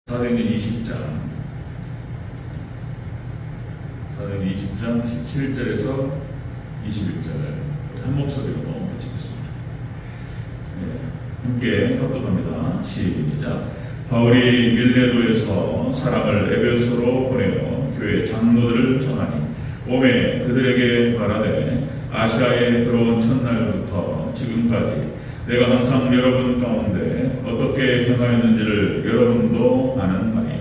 사도행전 20장 17절에서 21절 한 목소리로 읽겠습니다. 함께 합독합니다. 시작. 바울이 밀레도에서 사람을 에베소로 보내어 교회 장로들을 전하니 오매 그들에게 말하되 아시아에 들어온 첫날부터 지금까지 내가 항상 여러분 가운데 어떻게 행하였는지를 여러분도 아는 바니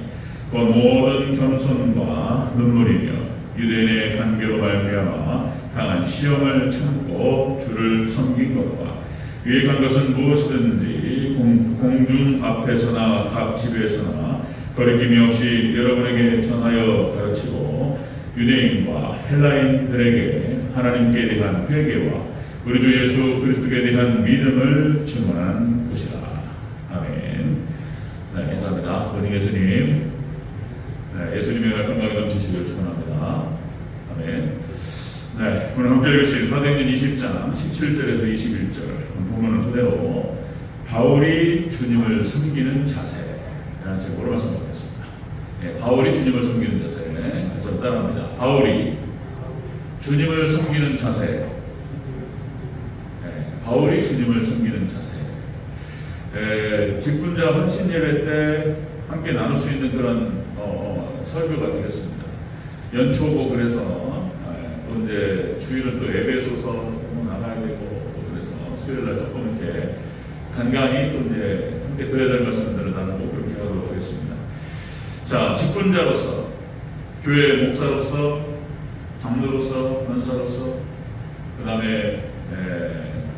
곧 모든 겸손과 눈물이며 유대인의 관계로 말미암아 당한 시험을 참고 주를 섬긴 것과 유익한 것은 무엇이든지 공중 앞에서나 각 집에서나 거리낌이 없이 여러분에게 전하여 가르치고 유대인과 헬라인들에게 하나님께 대한 회개와 우리 주 예수 그리스도에 대한 믿음을 증언한 것이다. 아멘. 네, 감사합니다. 모든 예수님, 예수님의 건강에 넘치시길 축원합니다. 아멘. 네, 오늘 함께 읽으신 사도행전 20장 17절에서 21절 본문을 토대로 바울이 주님을 섬기는 자세라는 제목으로 말씀드리겠습니다. 네, 바울이 주님을 섬기는 자세, 같이 따라합니다. 바울이 주님을 섬기는 자세. 바울이 주님을 섬기는 자세. 직분자 헌신 예배 때 함께 나눌 수 있는 그런 설교가 되겠습니다. 연초고 그래서 또 이제 주일은 또 에베소서 나가야 되고 그래서 수요일날 조금 이렇게 간간히 또 이제 함께 드려야 될 말씀들을 나누고 그렇게 하도록 하겠습니다. 자, 직분자로서, 교회 목사로서, 장로로서, 권사로서, 그 다음에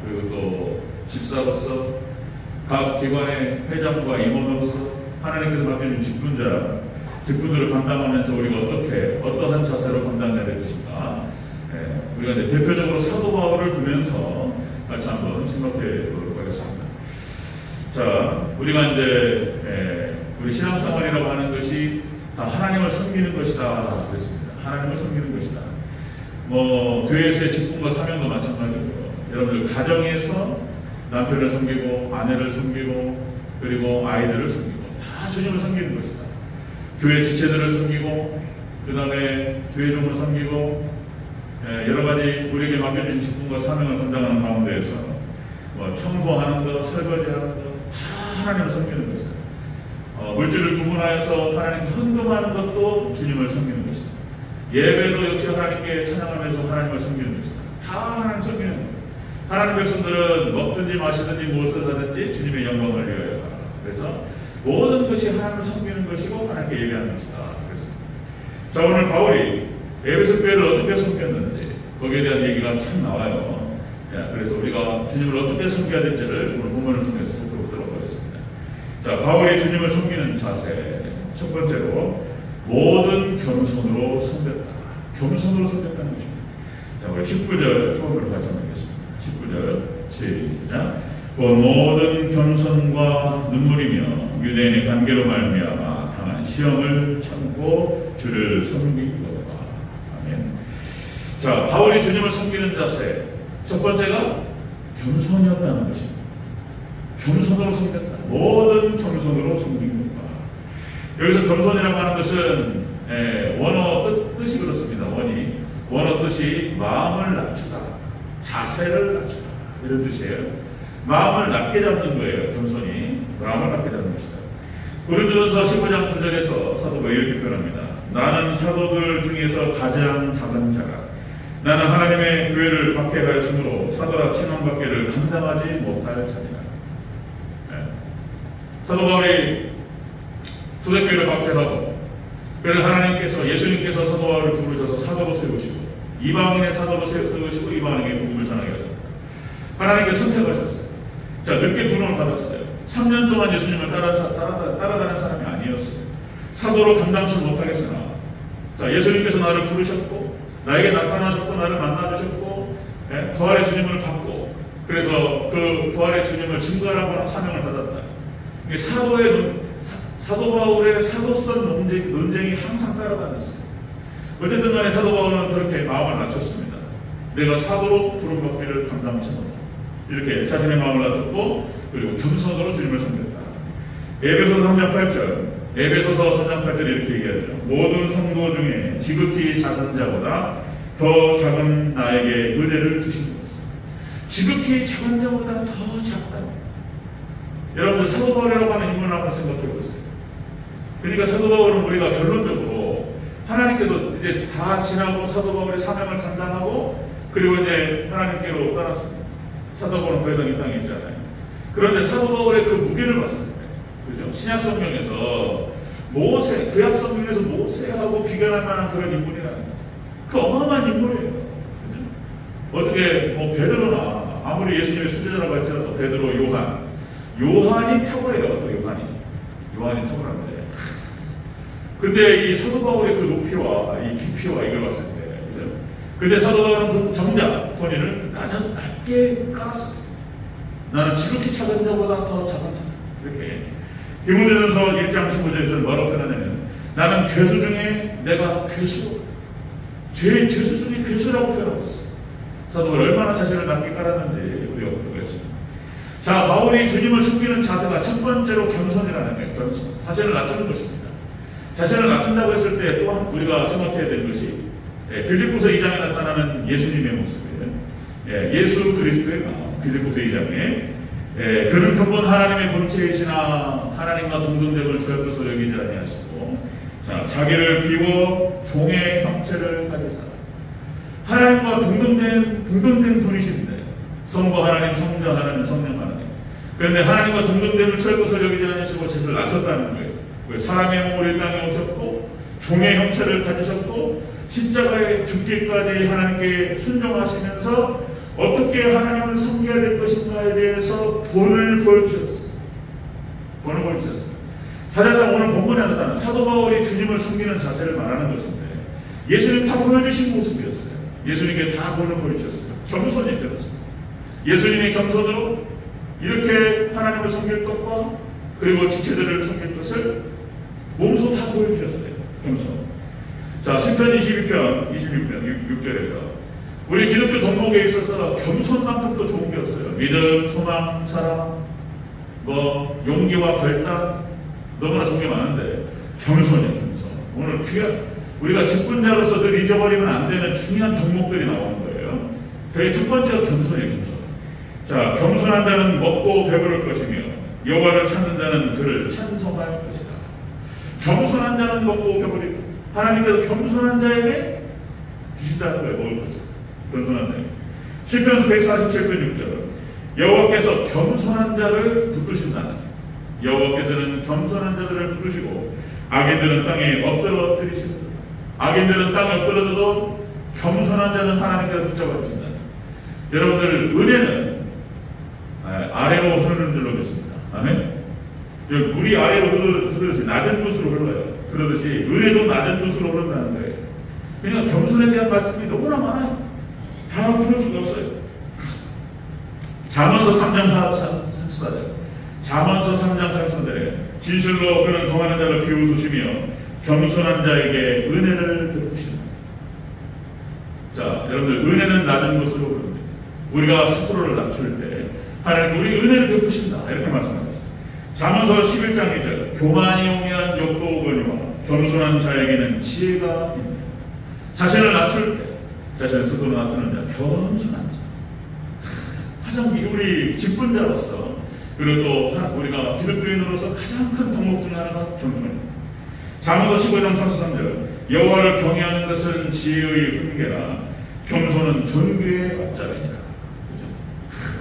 그리고 또 집사로서, 각 기관의 회장과 임원으로서 하나님께서 맡겨준 직분들을 감당하면서 우리가 어떠한 자세로 감당해야 될 것인가. 우리가 이제 대표적으로 사도 바울을 보면서 같이 한번 생각해 보도록 하겠습니다. 자, 우리가 이제 우리 신앙생활이라고 하는 것이 다 하나님을 섬기는 것이다 그랬습니다. 하나님을 섬기는 것이다. 교회에서의 직분과 사명도 마찬가지고요. 여러분들 가정에서 남편을 섬기고 아내를 섬기고 그리고 아이들을 섬기고 다 주님을 섬기는 것이다. 교회 지체들을 섬기고 그 다음에 주의 종을 섬기고 여러 가지 우리에게 맡겨진 직분과 사명을 감당하는 가운데에서 청소하는 것, 설거지하는 것 다 하나님을 섬기는 것이다. 물질을 구분하여서 하나님께 헌금하는 것도 주님을 섬기는 것이다. 예배도 역시 하나님께 찬양하면서 하나님을 섬기는 것이다. 다 하나님 섬기는 것이다. 하나님 백성들은 먹든지 마시든지 무엇을 하든지 주님의 영광을 위하여 하라. 그래서 모든 것이 하나님을 섬기는 것이고 하나님께 예배하는 것이다. 그랬습니다. 자, 오늘 바울이 에베소 교회를 어떻게 섬겼는지 거기에 대한 얘기가 참 나와요. 그래서 우리가 주님을 어떻게 섬겨야 될지를 오늘 본문을 통해서 살펴보도록 하겠습니다. 자, 바울이 주님을 섬기는 자세. 첫 번째로 모든 겸손으로 섬겼다. 겸손으로 섬겼다는 것입니다. 자, 우리 19절 처음으로 같이 한번 읽겠습니다. 19절 시작. 모든 겸손과 눈물이며 유대인의 관계로 말미암아 당한 시험을 참고 주를 섬긴 것과. 아멘. 자, 바울이 주님을 섬기는 자세 첫 번째가 겸손이었다는 것입니다. 겸손으로 섬겼다. 모든 겸손으로 섬긴 것과. 여기서 겸손이라고 하는 것은 원어 뜻이 그렇습니다. 원어 뜻이 마음을 낮추다, 자세를 낮추다 이런 뜻이에요. 마음을 낮게 잡는 거예요. 겸손이 마음을 낮게 잡는 것이다. 고린도전서 15장 9절에서 사도가 이렇게 표현합니다. 나는 사도들 중에서 가장 작은 자라. 나는 하나님의 교회를 박해하였으므로 사도라 칭함받기를 감당하지 못할 자니라. 사도 바울이 초대교회를 박해하고 그래서 하나님께서 예수님께서 사도 바울을 부르셔서 사도로 세우시고 이방인의 사도로 세우시고 이방인에게 복음을 전하게 하셨다. 하나님께 선택하셨어요. 자, 늦게 부름을 받았어요. 3년 동안 예수님을 따라다니는 사람이 아니었어요. 사도로 감당치 못하겠으나 자, 예수님께서 나를 부르셨고 나에게 나타나셨고 나를 만나주셨고 부활의 주님을 받고 그래서 그 부활의 주님을 증거하라고 하는 사명을 받았다. 사도 바울의 사도성 논쟁이 항상 따라다녔어요. 어쨌든 간에 사도 바울은 그렇게 마음을 낮췄습니다. 내가 사도로 부름받기를 감당치 못한다. 이렇게 자신의 마음을 낮췄고 그리고 겸손으로 주님을 섬겼다. 에베소서 3장 8절 에베소서 3장 8절에 이렇게 얘기하죠. 모든 성도 중에 지극히 작은 자보다 더 작은 나에게 은혜를 주신 것입니다. 지극히 작은 자보다 더 작다. 여러분들 사도 바울이라고 하는 인물을 한번 생각해 보세요. 그러니까 사도 바울은 우리가 결론적으로 하나님께서 이제 다 지나고 사도 바울의 사명을 감당하고 그리고 이제 하나님께로 떠났습니다. 사도 바울은 더 이상 이 땅에 있잖아요. 그런데 사도 바울의 그 무게를 봤을 때, 그죠? 신약 성경에서 모세, 구약 성경에서 모세하고 비교할 만한 그런 인물이라는 거죠. 그 어마어마한 인물이에요. 그죠? 어떻게 뭐 베드로나 아무리 예수님의 수제자라고 할지라도 베드로, 요한이 탁월해요. 또 요한이 탁월한데. 근데 이 사도 바울의 그 높이와 이 깊이와 이걸 봤을 때, 그죠? 근데 사도 바울은 정작 본인을 낮게 깔았어요. 나는 지극히 작은 자보다 더 작은 자. 이렇게. 디모데전서 1장 15절에서 뭐라고 표현하냐면, 나는 죄수 중에 내가 괴수. 죄수 중에 괴수라고 표현하고 있어요. 사도 바울이 얼마나 자신을 낮게 깔았는지 우리가 볼 수가 있습니다. 자, 바울이 주님을 섬기는 자세가 첫 번째로 겸손이라는 거예요. 겸손. 자신을 낮추는 것입니다. 자신을 낮춘다고 했을 때 또한 우리가 생각해야 될 것이 빌립보서 2장에 나타나는 예수님의 모습이에요. 예수 그리스도의 마음. 빌립보서 2장에 그는 근본 하나님의 본체이시나 하나님과 동등됨을 저의 것으로 여기지 아니하시고 자기를 비워 종의 형체를 가지사 하나님과 동등된 분이신데 성부 하나님, 성자 하나님, 성령 하나님. 그런데 하나님과 동등됨을 저의 것으로 여기지 아니하시고 자신을 낮췄다는 거예요. 사람의 몸으로 이 땅에 오셨고 종의 형체를 가지셨고 십자가에 죽기까지 하나님께 순종하시면서 어떻게 하나님을 섬겨야 될 것인가에 대해서 본을 보여주셨어요. 사실상 오늘 본문에 나타난 사도 바울이 주님을 섬기는 자세를 말하는 것인데 예수님 다 보여주신 모습이었어요. 예수님께 다 본을 보여주셨어요. 겸손이 되었습니다. 예수님이 겸손으로 이렇게 하나님을 섬길 것과 그리고 지체들을 섬길 것을 몸소 다 보여주셨어요. 겸손. 자, 시편 22편 6절에서 우리 기독교 덕목에 있어서 겸손만큼 또 좋은 게 없어요. 믿음, 소망, 사랑, 용기와 결단 너무나 좋은 게 많은데 겸손이에요. 겸손. 오늘 우리가 직분자로서 늘 잊어버리면 안 되는 중요한 덕목들이 나오는 거예요. 그게 첫 번째가 겸손이에요. 겸손. 자, 겸손한 자는 먹고 배부를 것이며 여호와를 찾는 자는 그를 찬송할 것이다. 겸손한 자는 먹고 배부리고 하나님께서 겸손한 자에게 주신다는 거예요. 먹을 것을. 겸손한 자에게. 시편 147편 6절 여호와께서 겸손한 자를 붙드신다는 여호와께서는 겸손한 자들을 붙드시고 악인들은 땅에 엎드리십니다. 악인들은 땅에 엎드려도 겸손한 자는 하나님께서 붙잡아 주신다. 여러분들 은혜는 아래로 흐르는 줄로 믿습니다. 아멘. 물이 아래로 흐르듯이 낮은 곳으로 흘러요. 그러듯이 은혜도 낮은 곳으로 흐른다는 거예요. 그러니까 겸손에 대한 말씀이 너무나 많아요. 다 부를 수가 없어요. 잠언서 3장 34절. 잠언서 3장 34절에 진실로 그는 거하는 자를 비웃으시며 겸손한 자에게 은혜를 베푸신다. 자, 여러분들 은혜는 낮은 곳으로 흐릅니다. 우리가 스스로를 낮출 때 하나님 우리 은혜를 베푸신다. 이렇게 말씀하셨습니다. 잠언서 11장 2절 교만이 오면 욕도 오거니와 겸손한 자에게는 지혜가 있다. 자신을 낮출 때 자신을 스스로 낮추는 자 겸손한 자. 가장 우리 직분자로서 그리고 또 우리가 기독교인으로서 가장 큰 덕목 중 하나가 겸손입니다. 잠언서 15장 33절 여호와를 경외하는 것은 지혜의 훈계라 겸손은 존귀의 앞자리니라.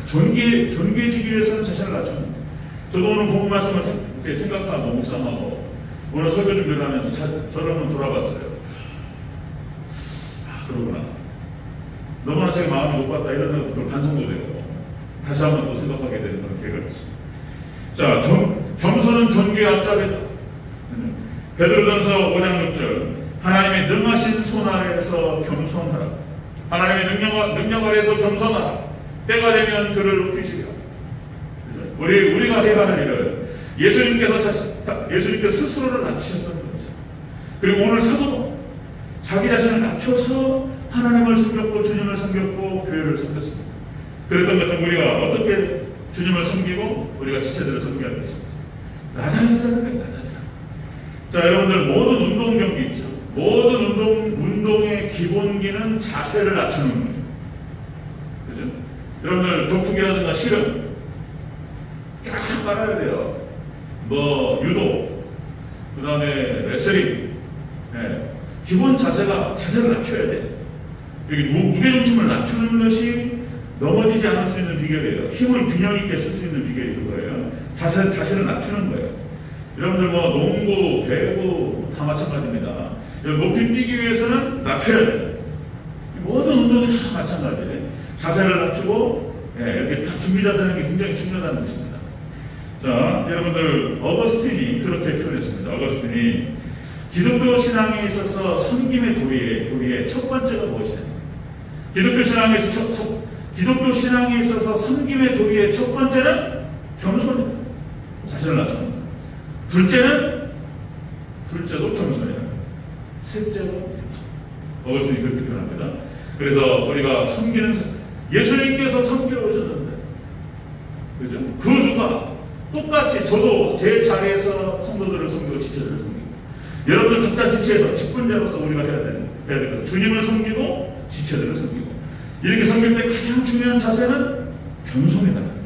존귀해지기 위해서는 자신을 낮추는 거예요. 저도 오늘 본문 말씀을 생각하고 묵상하고 오늘 설교 준비를 하면서 저를 한번 돌아봤어요. 그러구나. 너무나 제 마음이 높았다 이런 것들 반성도 되고 다시 한번 또 생각하게 되는 그런 기회가 됐습니다. 자, 겸손은 존귀의 앞자리다. 베드로전서 5장 6절 하나님의 능하신 손 아래에서 겸손하라. 하나님의 능력 아래에서 겸손하라. 때가 되면 그를 높이시라. 우리가 해야 할 일은 예수님께서 스스로를 낮추셨던 거죠. 그리고 오늘 사도도 자기 자신을 낮춰서 하나님을 섬겼고 주님을 섬겼고 교회를 섬겼습니다. 그랬던 것처럼 우리가 어떻게 주님을 섬기고 우리가 지체들을 섬겨야 할 것입니다. 낮아지라는 거예요. 낮아지라. 자, 여러분들 모든 운동 경기 있죠. 모든 운동의 기본기는 자세를 낮추는 거예요. 그죠? 여러분들 격투기라든가 실험 쫙 깔아야 돼요. 뭐 유도, 그 다음에 레슬링, 기본 자세를 낮춰야 돼요. 여기 무게중심을 낮추는 것이 넘어지지 않을 수 있는 비결이에요. 힘을 균형 있게 쓸 수 있는 비결이 그거예요. 자세를 낮추는 거예요. 여러분들 뭐 농구, 배구 다 마찬가지입니다. 높이 뛰기 위해서는 낮춰야 돼요. 모든 운동이 다 마찬가지예요. 자세를 낮추고 이렇게 다 준비 자세는 게 굉장히 중요하다는 것입니다. 자, 여러분들 어거스틴이 그렇게 표현했습니다. 어거스틴이 기독교 신앙에 있어서 섬김의 도리의 첫 번째가 무엇이냐? 기독교 신앙에 있어서 섬김의 도리의 첫 번째는 겸손입니다. 자신을 낮추는. 둘째도 겸손이다. 셋째도 겸손. 어거스틴이 그렇게 표현합니다. 그래서 우리가 섬기는 예수님께서 섬기러 오셨는데, 그죠? 그 누가 똑같이 저도 제 자리에서 성도들을 섬기고 지체들을 섬기고, 여러분들 각자 지체에서 직분자로서 우리가 해야 되는 것. 주님을 섬기고 지체들을 섬기고, 이렇게 섬길 때 가장 중요한 자세는 겸손이다. 겸손.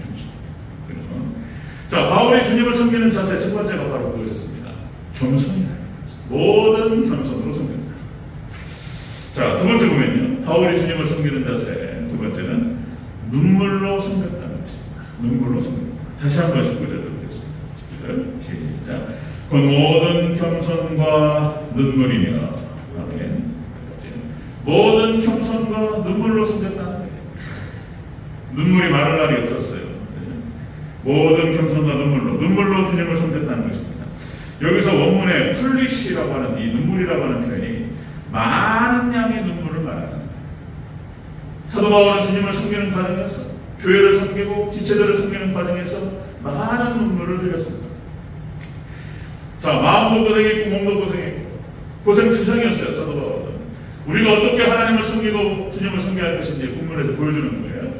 자, 바울이 주님을 섬기는 자세 첫 번째가 바로 그것이었습니다. 겸손이다. 모든 겸손으로 섬깁니다. 자, 두 번째 보면요, 바울이 주님을 섬기는 자세 두 번째는 눈물로 섬겼다는 것입니다. 눈물로 섬깁니다. 다시 한번 19절을 보겠습니다. 19절 시작. 그 모든 겸손과 눈물이며, 아멘. 모든 겸손과 눈물로 섬겼다는 거예요. 눈물이 마를 날이 없었어요. 모든 겸손과 눈물로 주님을 섬겼다는 것입니다. 여기서 원문에 플리시라고 하는 이 눈물이라고 하는 표현이 많은 양의 눈물을 말합니다. 사도 바울은 주님을 섬기는 과정에서, 교회를 섬기고 지체들을 섬기는 과정에서 많은 눈물을 흘렸습니다. 자, 마음도 고생했고 몸도 고생했고 고생투성이었어요. 사도 바울은 우리가 어떻게 하나님을 섬기고 주님을 섬겨야 할 것인지 본문에서 보여주는 거예요.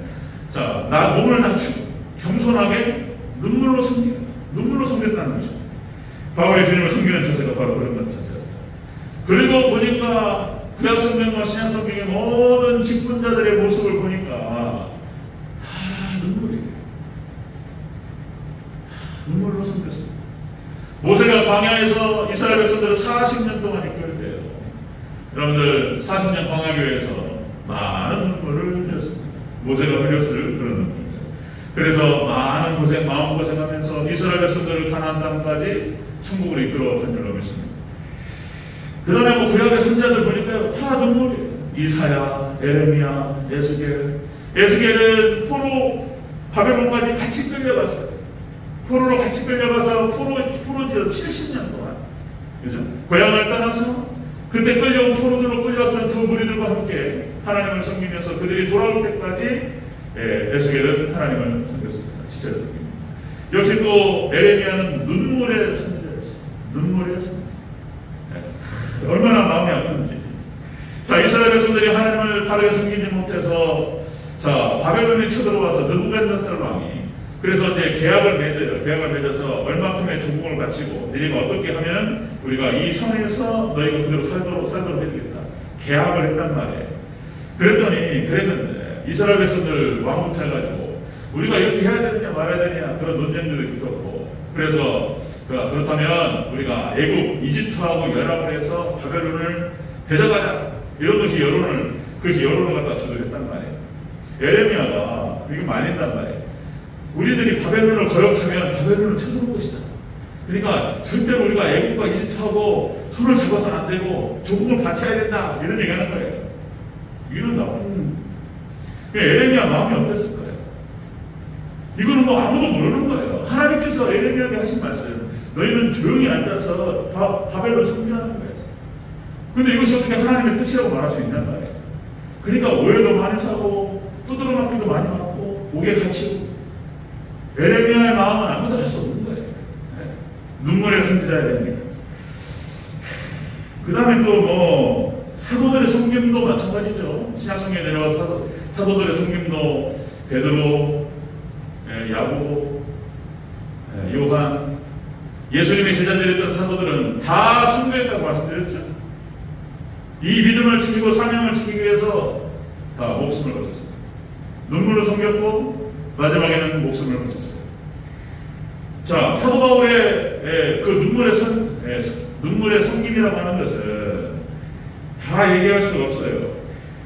자, 나 몸을 낮추고 겸손하게 눈물로 섬겼다는 것입니다. 바울이 주님을 섬기는 자세가 바로 그런 자세입니다. 그리고 보니까 구약 성경과 신약 성경의 모든 직분자들의 모습을 보니까 다 눈물이에요. 눈물로 섬겼습니다. 모세가 광야에서 이스라엘 백성들을 40년 동안 이끌게요. 여러분들 40년 광야교회에서 많은 눈물을 흘렸습니다. 모세가 흘렸을 그런 눈물이에요. 그래서 많은 마음고생하면서 이스라엘 백성들을 가나안 땅까지 천국으로 이끌어 간 줄로 믿습니다. 그 다음에 뭐 구약의 선지자들 보니까요, 다 눈물이에요. 이사야, 에레미야, 에스겔은 포로 바벨론까지 같이 끌려갔어요. 포로로 같이 끌려가서 포로지에서 70년 동안, 그죠? 고향을 떠나서 그때 끌려온 포로들로 끌려왔던 그 무리들과 함께 하나님을 섬기면서 그들이 돌아올 때까지 에스겔은 하나님을 섬겼습니다. 지체를 섬깁니다. 역시 또 에레미야는 눈물의 선지자였어요. 눈물의 선지자. 얼마나 마음이 아픈지. 자, 이스라엘 백성들이 하나님을 바르게 섬기지 못해서, 자, 바벨론이 쳐들어와서 느부갓네살 왕이, 그래서 이제 계약을 맺어요. 계약을 맺어서 얼마큼의 조공을 바치고, 너희가 어떻게 하면 우리가 이 성에서 너희가 그대로 살도록 해주겠다. 계약을 했단 말이에요. 그랬는데 이스라엘 백성들 왕부터 해가지고 우리가 이렇게 해야 되느냐 말아야 되느냐 그런 논쟁들이 있었고, 그래서 그렇다면 우리가 애국, 이집트하고 연합을 해서 바벨론을 대적하자, 이런 것이 여론을 갖다 주도했단 말이에요. 에레미야가 이게 말린단 말이에요. 우리들이 바벨론을 거역하면 바벨론을 쳐들어올 것이다. 그러니까 절대로 우리가 애국과 이집트하고 손을 잡아서는 안 되고 조국을 바쳐야 된다, 이런 얘기하는 거예요. 이런 나쁜, 에레미야 마음이 어땠을 거예요? 이거는 뭐 아무도 모르는 거예요. 하나님께서 에레미야에게 하신 말씀, 너희는 조용히 앉아서 바벨론 섬기라는 거예요. 근데 이것이 어떻게 하나님의 뜻이라고 말할 수 있냔 말이에요. 그러니까 오해도 많이 사고 두드러 맞기도 많이 맞고 옥에 갇히고, 에레미야의 마음은 아무도 할 수 없는 거예요. 눈물의 선지자야 됩니다. 그 다음에 또 뭐 사도들의 섬김도 마찬가지죠. 신약성경에 내려와 사도들의 섬김도 베드로, 야고보, 요한, 예수님의 제자들이었던 사도들은 다 순교했다고 말씀드렸죠. 이 믿음을 지키고 사명을 지키기 위해서 다 목숨을 바쳤습니다. 눈물로 섬겼고 마지막에는 목숨을 바쳤어요. 자, 사도 바울의 그 눈물의 섬김이라고 하는 것은 다 얘기할 수가 없어요.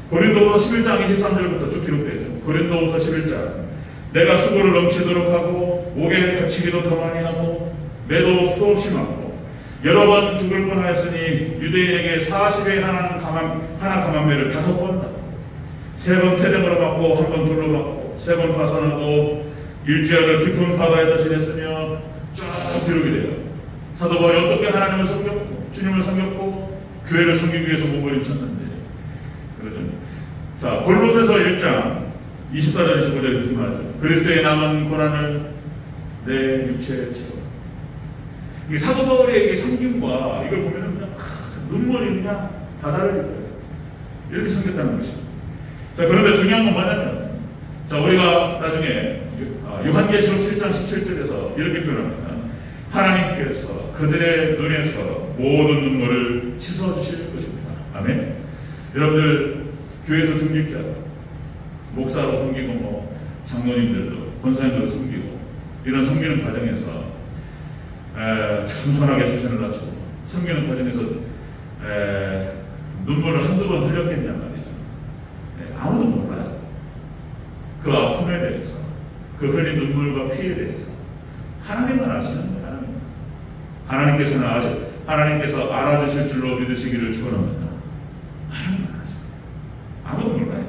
고린도후서 11장 23절부터 쭉 기록되죠. 고린도후서 11장 내가 수고를 넘치도록 하고 목에 다치기도 더 많이 하고 매도 수없이 맞고 여러 번 죽을 뻔하였으니 유대인에게 40에 하나 감한매를 5번 받고 3번 태정으로 맞고 1번 돌로 맞고 3번 파선하고 일주일을 깊은 바다에서 지냈으며 쭉 기록이 돼요. 사도 바울이 어떻게 하나님을 섬겼고 주님을 섬겼고 교회를 섬기기 위해서 몸부림쳤는지 그러죠. 자, 골로새서 1장 24절 25절 이렇게 말하죠. 그리스도의 남은 고난을 내 육체에 채워. 이 사도 바울의 섬김과 이걸 보면은 그냥 눈물이 그냥 바다를 입어요. 이렇게 섬겼다는 것입니다. 자, 그런데 중요한 건 뭐냐면, 자, 우리가 나중에 요한계시록 7장 17절에서 이렇게 표현합니다. 하나님께서 그들의 눈에서 모든 눈물을 씻어주실 것입니다. 아멘. 여러분들 교회에서 중직자, 목사로 섬기고 뭐 장로님들도 권사님들도 섬기고 이런 섬기는 과정에서 겸손하게 자신을 낮추고 섬기는 과정에서 눈물을 한두 번 흘렸겠냐 말이죠. 아무도 몰라요. 그 아픔에 대해서, 그 흘린 눈물과 피에 대해서 하나님만 아시는 거예요. 하나님께서 알아주실 줄로 믿으시기를 축원합니다. 하나님만 아시죠. 아무도 몰라요.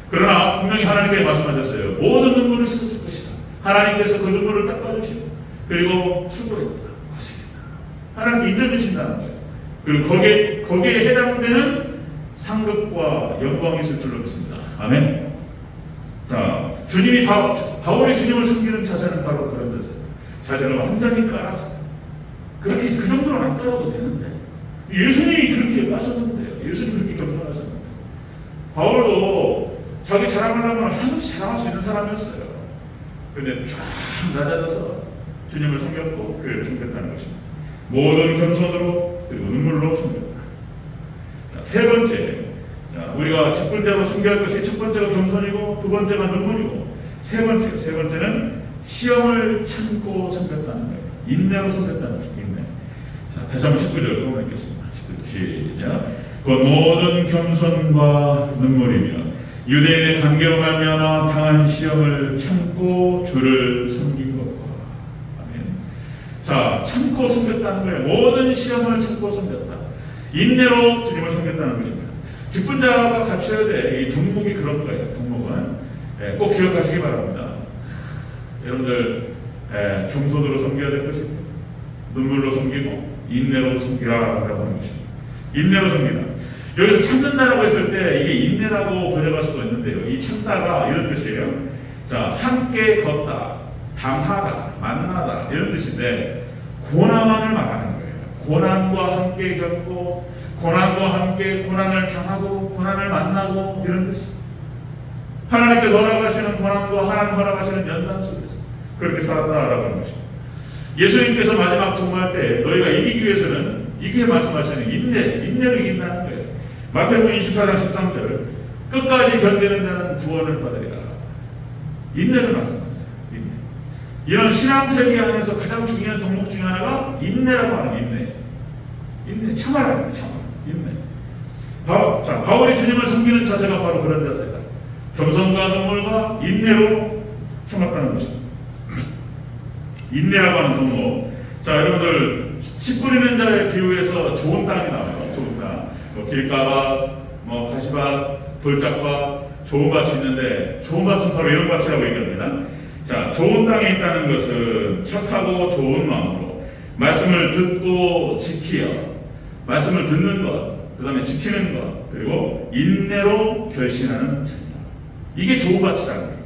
그러나 분명히 하나님께서 말씀하셨어요. 모든 눈물을 씻어줄 것이다. 하나님께서 그 눈물을 닦아주시고 그리고 수고했다, 고생했다. 하나님께 인정주신다는 거예요. 그리고 거기에 해당되는 상급과 영광이 있을 줄로 믿습니다. 아멘. 자, 바울이 주님을 섬기는 자세는 바로 그런 자세예요. 자세는 완전히 깔아서 그렇게 그 정도는 안 깔아도 되는데 예수님이 그렇게 까셨는데요. 예수님이 그렇게 겸손하셨는데 바울도 자기 자랑하려면 한없이 자랑할 수 있는 사람이었어요. 그런데 쫙 낮아져서 주님을 섬겼고 교회를 섬겼다는 것입니다. 모든 겸손으로 그리고 눈물로 섬겼다. 자, 세 번째, 자, 우리가 직분대로 섬겨야 할 것이 첫 번째가 겸손이고 두 번째가 눈물이고 세 번째는 시험을 참고 섬겼다는 거예요. 인내로 섬겼다는 것입니다. 인내. 자, 다시 한번 19절 또 읽겠습니다. 19절 시작. 그 모든 겸손과 눈물이며 유대인의 관계로 말미암아 당한 시험을 참고 주를 섬긴 것과. 아멘. 자, 참고 섬겼다는 거예요. 모든 시험을 참고 섬겼다. 인내로 주님을 섬겼다는 것입니다. 직분자가 갖춰야 돼. 이 덕목이 그런 거예요. 덕목은 꼭 기억하시기 바랍니다. 여러분들 겸손으로 섬겨야 될 것입니다. 눈물로 섬기고 인내로 섬기라라고 하는 것입니다. 인내로 섬기다. 여기서 참는다라고 했을 때 이게 인내라고 번역할 수도 있는데요. 이 참다가 이런 뜻이에요. 자, 함께 걷다, 당하다, 만나다 이런 뜻인데 고난을 말하는 거예요. 고난과 함께 겪고 고난과 함께 고난을 당하고 고난을 만나고 이런 뜻입니다. 하나님께서 허락하시는 고난과 하나님 허락하시는 연단 속에서 그렇게 살았다라고 하는 것입니다. 예수님께서 마지막 종말 때 너희가 이기기 위해서는 이게 말씀하시는 인내로 이긴다는 거예요. 마태복음 24장 13절 끝까지 견디는 자는 구원을 받으리라. 인내를 말씀하세요. 인내. 이런 신앙세계 안에서 가장 중요한 덕목 중에 하나가 인내라고 하는 인내. 참아라. 인내. 바울이 주님을 섬기는 자세가 바로 그런 자세다. 겸손과 눈물과 인내로 참았다는 것입니다. 인내라고 하는 덕목. 자, 여러분들 씨 뿌리는 자의 비유에서 좋은 땅이 나와요. 좋은 땅. 길가밭, 가시밭, 돌짝밭, 좋은 밭이 있는데 좋은 밭은 바로 이런 밭이라고 얘기합니다. 자, 좋은 땅에 있다는 것은 착하고 좋은 마음으로 말씀을 듣고 지키어 말씀을 듣는 것, 그 다음에 지키는 것, 그리고 인내로 결신하는 자녀. 이게 좋은 밭이라는 거예요.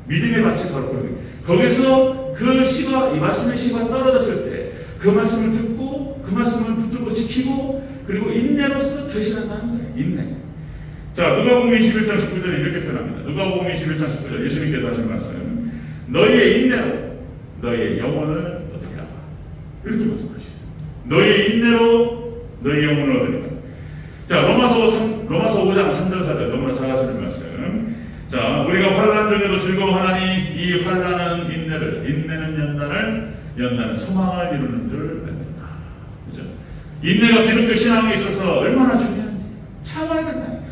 믿음의 밭이 바로 그런 거예요. 거기서 그 씨가, 이 말씀의 씨가 떨어졌을 때 그 말씀을 듣고 그 말씀을 붙들고 지키고 그리고 인내로서 결신한다는 거예요. 인내. 자, 누가복음 21장 19절에 이렇게 표현합니다. 누가복음 21장 19절 예수님께서 하신 말씀. 너희의 인내로 너의 영혼을 얻으리라. 이렇게 말씀하시죠. 너의 인내로 너의 영혼을 얻으리라. 자, 로마서 5장 3절 4절 너무나 잘 아시는 말씀. 자, 우리가 환난 중에도 즐거워하나니 이 환난은 인내를, 인내는 연단을, 연단은 소망을 이루는 줄 압니다. 그죠? 인내가 기독교 신앙에 있어서 얼마나 중요한지 참아야 된다는 거예요.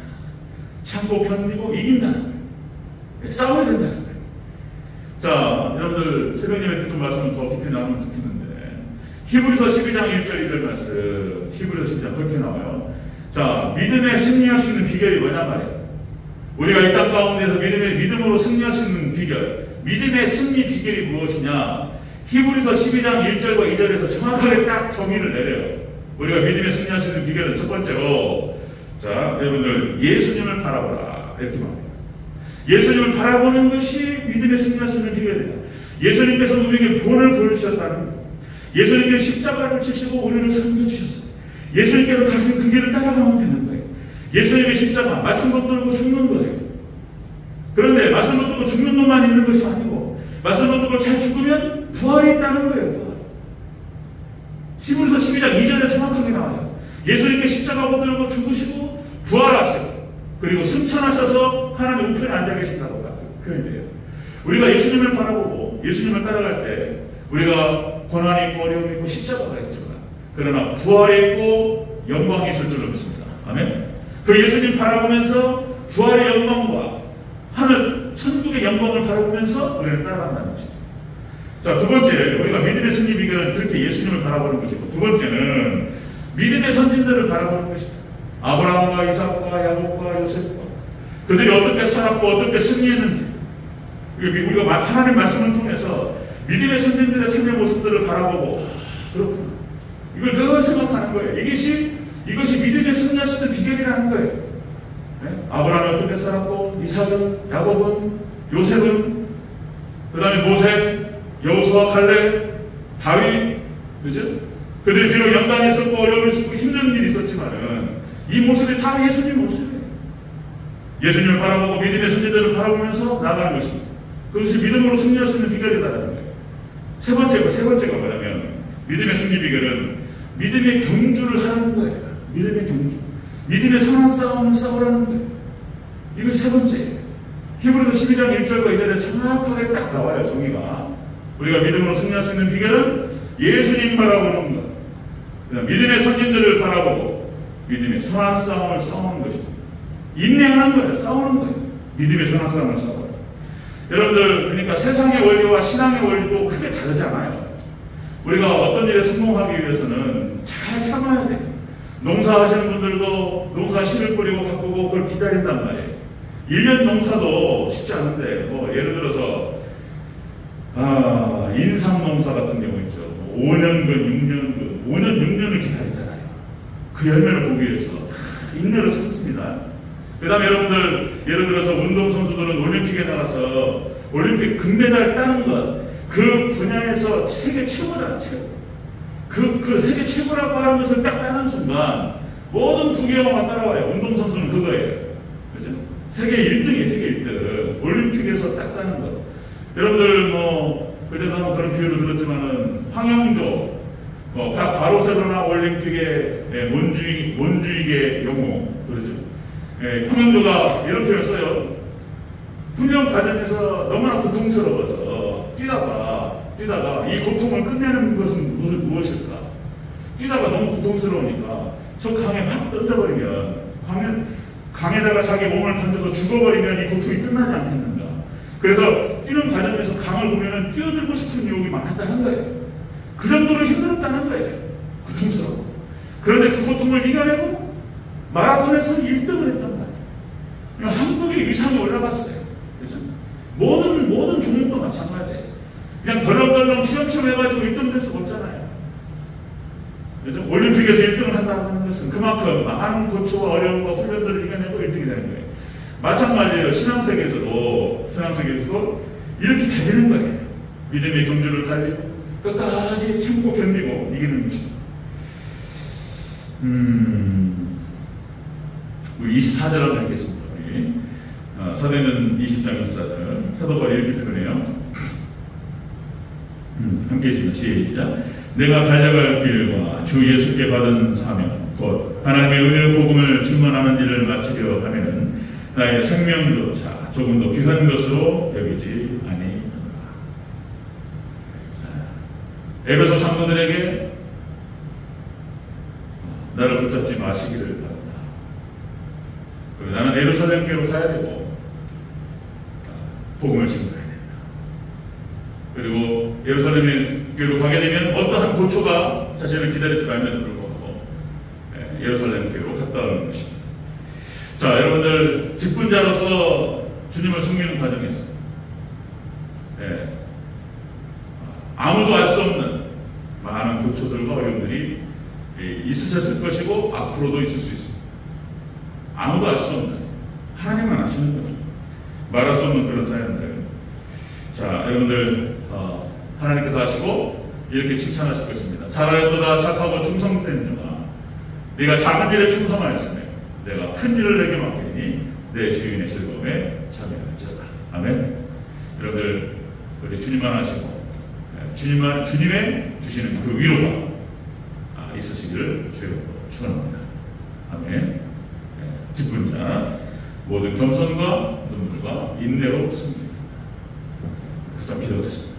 참고 견디고 이긴다는 거예요. 싸워야 된다는 거예요. 자, 여러분들 새벽 예배 때 좀 말씀을 더 깊이 나누면 좋겠는데, 히브리서 12장 1절 2절 말씀, 히브리서 12장 그렇게 나와요. 자, 믿음에 승리할 수 있는 비결이 뭐냐 말이에요. 우리가 이 땅 가운데서 믿음으로 승리할 수 있는 비결, 믿음의 승리 비결이 무엇이냐? 히브리서 12장 1절과 2절에서 정확하게 딱 정의를 내려요. 우리가 믿음에 승리할 수 있는 비결은 첫 번째로, 자, 여러분들 예수님을 바라보라 이렇게 말합니다. 예수님을 바라보는 것이 믿음에 승리할 수 있는 비결이다. 예수님께서 우리에게 본을 보여주셨다는 거예요. 예수님께서 십자가를 지시고 우리를 섬겨주셨어요. 예수님께서 가신 그 길을 따라가면 되는 거예요. 예수님의 십자가, 말씀 붙들고 죽는 거예요. 그런데 말씀 붙들고 죽는 것만 있는 것이 아니고, 말씀 붙들고 잘 죽으면 부활이 있다는 거예요. 부활. 히브리서 12장 2절에 정확하게 나와요. 예수님께 십자가 붙들고 죽으시고 부활하시고 그리고 승천하셔서 하나님 우편에 앉아 계신다고 표현돼요. 우리가 예수님을 바라보고 예수님을 따라갈 때 우리가 고난이 있고 어려움이 있고 십자가가 있지만, 그러나 부활이 있고 영광이 있을 줄로 믿습니다. 아멘. 그 예수님 바라보면서 부활의 영광과 하늘 천국의 영광을 바라보면서 우리를 따라간다는 것이죠. 자, 두 번째, 우리가 믿음의 승리 비결은 그렇게 예수님을 바라보는 것이고, 두 번째는 믿음의 선진들을 바라보는 것이다. 아브라함과 이삭과 야곱과 요셉과 그들이 어떻게 살았고 어떻게 승리했는지, 우리가 하나님 말씀을 통해서 믿음의 선진들의 삶의 모습들을 바라보고, 그렇구나, 이걸 늘 생각하는 거예요. 이것이 믿음의 승리할 수 있는 비결이라는 거예요. 네? 아브라함이 어떻게 살았고, 이삭은, 야곱은, 요셉은, 그 다음에 모세, 여호수아, 칼렙, 다윗, 그죠? 그들이 비록 연단이 있었고 어려움이 있었고 힘든 일이 있었지만은 이 모습이 다 예수님 모습이에요. 예수님을 바라보고 믿음의 선지자들을 바라보면서 나가는 것입니다. 그것이 믿음으로 승리할 수 있는 비결이다라는 거예요. 세 번째가 뭐냐면, 믿음의 승리 비결은 믿음의 경주를 하는 거예요. 믿음의 경주. 믿음의 선한 싸움을 싸우라는 거예요. 이거 세 번째예요. 히브리서 12장 1절과 2절에 정확하게 딱 나와요, 정의가. 우리가 믿음으로 승리할 수 있는 비결은 예수님 바라보는 것, 믿음의 선진들을 바라보고 믿음의 선한 싸움을 싸우는 것입니다. 인내하는 거예요. 싸우는 거예요. 믿음의 선한 싸움을 싸워요. 여러분들, 그러니까 세상의 원리와 신앙의 원리도 크게 다르지 않아요. 우리가 어떤 일에 성공하기 위해서는 잘 참아야 돼요. 농사하시는 분들도 농사 씨를 뿌리고 가꾸고 그걸 기다린단 말이에요. 1년 농사도 쉽지 않은데, 예를 들어서 인삼 농사 같은 경우 있죠. 5년근, 5년, 6년을 기다리잖아요. 그 열매를 보기 위해서 인내를 참습니다. 그 다음에 여러분들, 예를 들어서 운동선수들은 올림픽에 나가서 올림픽 금메달 따는 것, 그 분야에서 세계 최고다, 최고. 그 세계 최고라고 하는 것을 딱 따는 순간 모든 부경만 따라와요. 운동선수는 그거예요. 그죠? 세계 1등이에요, 세계 1등. 올림픽에서 딱 따는 것. 여러분들, 그때도 한번 그런 비유를 들었지만은, 황영조, 바르셀로나 올림픽의 몬주이게 영웅, 그러죠. 황영조가 이런 표현을 써요. 훈련 과정에서 너무나 고통스러워서 뛰다가 이 고통을 끝내는 것은 무엇일까? 뛰다가 너무 고통스러우니까 저 강에 확 던져버리면, 강에다가 자기 몸을 던져서 죽어버리면 이 고통이 끝나지 않겠는가? 그래서 뛰는 과정에서 강을 보면은 뛰어들고 싶은 유혹이 많았다는 거예요. 그 정도로 힘들었다는 거예요. 고통스러워. 그런데 그 고통을 이겨내고 마라톤에서 1등을 했단 말이에요. 한국의 위상이 올라갔어요. 그죠? 모든 종목도 마찬가지예요. 그냥 덜렁덜렁 시험처럼 해가지고 1등 될 수 없잖아요. 그죠? 올림픽에서 1등을 한다고 하는 것은 그만큼 많은 고초와 어려움과 훈련들을 이겨내고 1등이 되는 거예요. 마찬가지예요. 신앙세계에서도 이렇게 되는 거예요. 믿음의 경주를 달리고 끝까지 참고 견디고 이기는 것입니다. 우리 24절 한번 읽겠습니다. 사도행전 20장 24절. 사도가 이렇게 표현해요. 함께 해주시면 시작. 내가 달려갈 길과 주 예수께 받은 사명 곧 하나님의 은혜의 복음을 증언하는 일을 마치려 하면은 나의 생명조차 조금도 귀한 것으로 여기지 아니하노라. 에베소 성도들에게 나를 붙잡지 마시기를 바란다. 그리고 나는 예루살렘교로 가야 되고 복음을 증거해야 된다. 그리고 예루살렘교로 가게 되면 어떠한 고초가 자신을 기다릴 줄 알면서 불구하고 예루살렘교로 갔다 오는 것입니다. 자, 여러분들 직분자로서 주님을 섬기는 과정에서 아무도 알 수 없는 많은 고초들과 어려움들이 있으셨을 것이고 앞으로도 있을 수 있습니다. 아무도 알 수 없는, 하나님만 아시는 거죠. 말할 수 없는 그런 사연들. 자, 여러분들 하나님께서 하시고 이렇게 칭찬하실 것입니다. 잘하였도다 착하고 충성된 자가 네가 작은 일에 충성하였으며 내가 큰 일을 내게 맡기니 내 주인의 즐거움에 참여할 자다. 아멘. 여러분들 우리 주님만 하시고 주님의 주시는 그 위로가 있으시기를 주여 축원합니다. 아멘. 직분자 모든 겸손과 눈물과 인내로 섬깁니다. 잠깐 기도하겠습니다.